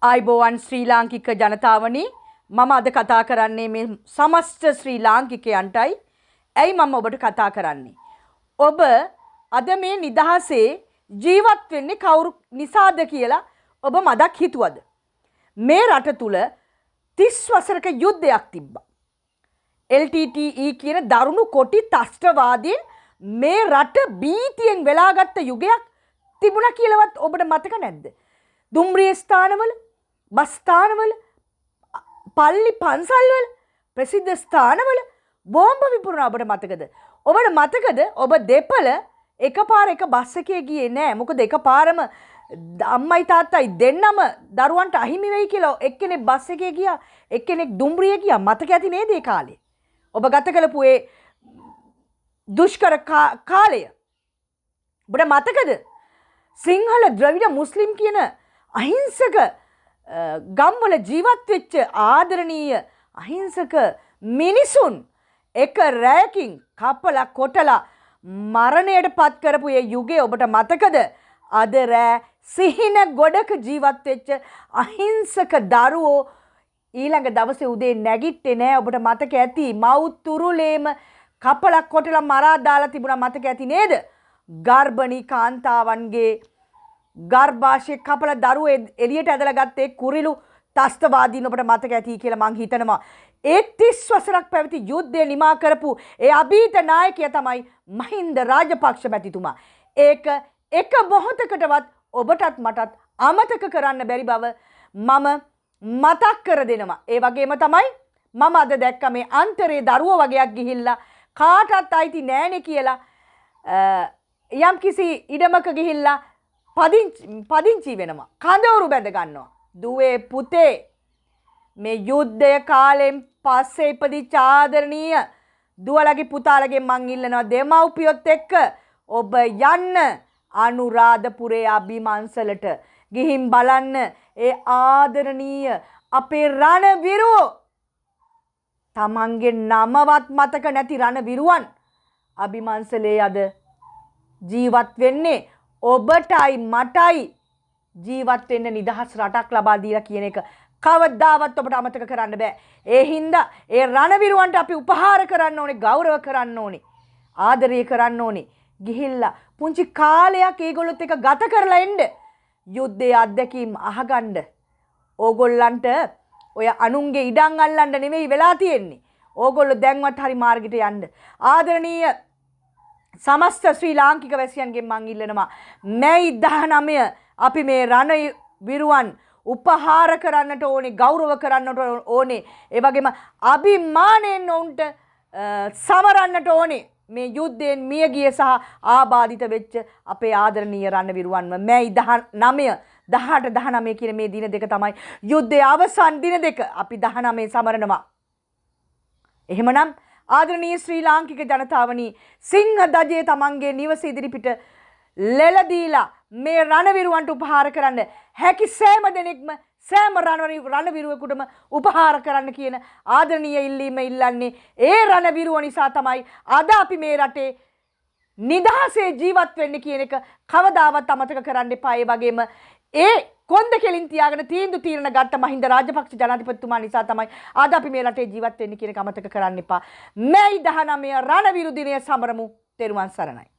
ආයිබෝවන් ශ්‍රී ලාංකික ජනතාවනි මම අද කතා කරන්නේ මේ සමස්ත ශ්‍රී ලාංකිකයන්ටයි. ඇයි මම ඔබට කතා කරන්නේ? ඔබ අද මේ නිදහසේ ජීවත් වෙන්නේ කවුරු නිසාද කියලා ඔබ මදක් හිතුවද? මේ රට තුල 30 වසරක යුද්ධයක් තිබ්බා. LTTE කියන දරුණු කොටි ත්‍රස්තවාදීන් මේ රට බීතියෙන් වෙලාගත්ත යුගයක් තිබුණා කියලාවත් ඔබට මතක නැද්ද? දුම්රිය ස්ථානවල, බස් ස්ථානවල, පල්ලි පන්සල්වල, ප්‍රසිද්ධ ස්ථානවල බෝම්බ විපුරන ඔබට මතකද? ඔබට මතකද ඔබ දෙපළ එකපාර එක බස් එකේ ගියේ නෑ. මොකද එකපාරම අම්මයි තාත්තයි දෙන්නම දරුවන්ට අහිමි වෙයි කියලා එක්කෙනෙක් බස් එකේ ගියා, එක්කෙනෙක් දුම්රියේ ගියා. මතක ඇති නේද ඒ කාලේ? ඔබ ගත කළපු ඒ දුෂ්කර කාලය. ඔබට මතකද? සිංහල ද්‍රවිඩ මුස්ලිම් කියන අහිංසක ගම්වල ජීවත් වෙච්ච ආදරණීය අහිංසක මිනිසුන් එක රැයකින් කපලා කොටලා මරණයට පත් කරපු ඒ යුගය ඔබට මතකද? අද රෑ සිහින ගොඩක ජීවත් වෙච්ච අහිංසක දරුවෝ ඊළඟ දවසේ උදේ නැගිට්ටේ නෑ. ඔබට මතක ඇති මව් තුරුලේම කපලා කොටලා මරා දාලා තිබුණා. මතක ඇති නේද? ගර්භණී කාන්තාවන්ගේ ගර්භාෂය කපලා දරුවෝ එළියට ඇදලා ගත්තේ කුරිලු ත්‍රස්තවාදීන්. ඔබට මතක ඇති කියලා මං හිතනවා. ඒ 30 වසරක් පැවති යුද්ධය නිමා කරපු ඒ අභීත නායකයා තමයි මහින්ද රාජපක්ෂ මැතිතුමා. ඒක එක මොහොතකටවත් ඔබටත් මටත් අමතක කරන්න බැරි බව මම මතක් කර දෙනවා. ඒ වගේම තමයි මම අද දැක්ක මේ අන්තරේ දරුවෝ වගේක් ගිහිල්ලා කාටවත් අයිති නෑනේ කියලා යම් කිසි ඉඩමක ගිහිල්ලා පදිංචි වෙනවා. කඳවුරු බැඳ ගන්නවා. දුවේ පුතේ මේ යුද්ධය කාලෙන් පස්සේ ඉපදිච්ච ආදරණීය දුවලගේ පුතාලගේ මං ඉල්ලනවා දෙමව්පියොත් එක්ක ඔබ යන්න අනුරාධපුරේ අභිමන්සලට ගිහින් බලන්න ඒ ආදරණීය අපේ රණවිරුවෝ තමන්ගේ නමවත් මතක නැති රණවිරුවන් අභිමන්සලේ අද ජීවත් වෙන්නේ ඔබටයි මටයි ජීවත් වෙන්න නිදහස් රටක් ලබා දීලා කියන එක කවදාවත් ඔබට අමතක කරන්න බෑ. ඒ හින්දා ඒ රණවිරුවන්ට අපි උපහාර කරන්න ඕනේ, ගෞරව කරන්න ඕනේ, ආදරය කරන්න ඕනේ. ගිහිල්ලා පුංචි කාලයක් ඒගොල්ලොත් එක ගත කරලා එන්න. යුද්ධයේ අත්දැකීම් අහගන්න. ඕගොල්ලන්ට ඔය අනුන්ගේ ඉඩම් අල්ලන්න නෙමෙයි වෙලා තියෙන්නේ. ඕගොල්ලෝ දැන්වත් හරි මාර්ගයට යන්න. ආදරණීය සමස්ත ශ්‍රී ලාංකික වැසියන්ගෙන් මං ඉල්ලනවා මැයි 19 අපි මේ රණවිරුවන් උපහාර කරන්නට ඕනේ, ගෞරව කරන්නට ඕනේ. ඒ වගේම අභිමාණයෙන් උන්ට සමරන්නට ඕනේ. මේ යුද්ධයෙන් මියගිය සහ ආබාධිත වෙච්ච අපේ ආදරණීය රණවිරුවන්ව මැයි 19 18 19 කියන මේ දින දෙක තමයි යුද්ධයේ අවසන් දින දෙක. අපි 19 සමරනවා. එහෙමනම් ආදරණීය ශ්‍රී ලාංකික ජනතාවනි, සිංහ දජය තමන්ගේ නිවස ඉදිරිපිට ලෙල දීලා මේ රණවිරුවන්ට උපහාර කරන්න හැකි සෑම දෙනෙක්ම සෑම රණවිරුවෙකුටම උපහාර කරන්න කියන ආදරණීය ඉල්ලීම ඉල්ලන්නේ ඒ රණවිරුව නිසා තමයි අද අපි මේ රටේ නිදහසේ ජීවත් වෙන්න කියන එක කවදාවත් අමතක කරන්න එපා. ඒ වගේම ඒ කොන්ද කෙලින් තියාගෙන තීරණ ගත්ත මහින්ද රාජපක්ෂ ජනාධිපතිතුමා නිසා තමයි අද අපි මේ රටේ ජීවත් වෙන්න කියන එක අමතක කරන්න එපා. මැයි 19 රණවිරු දිනය සමරමු. තෙරුවන් සරණයි.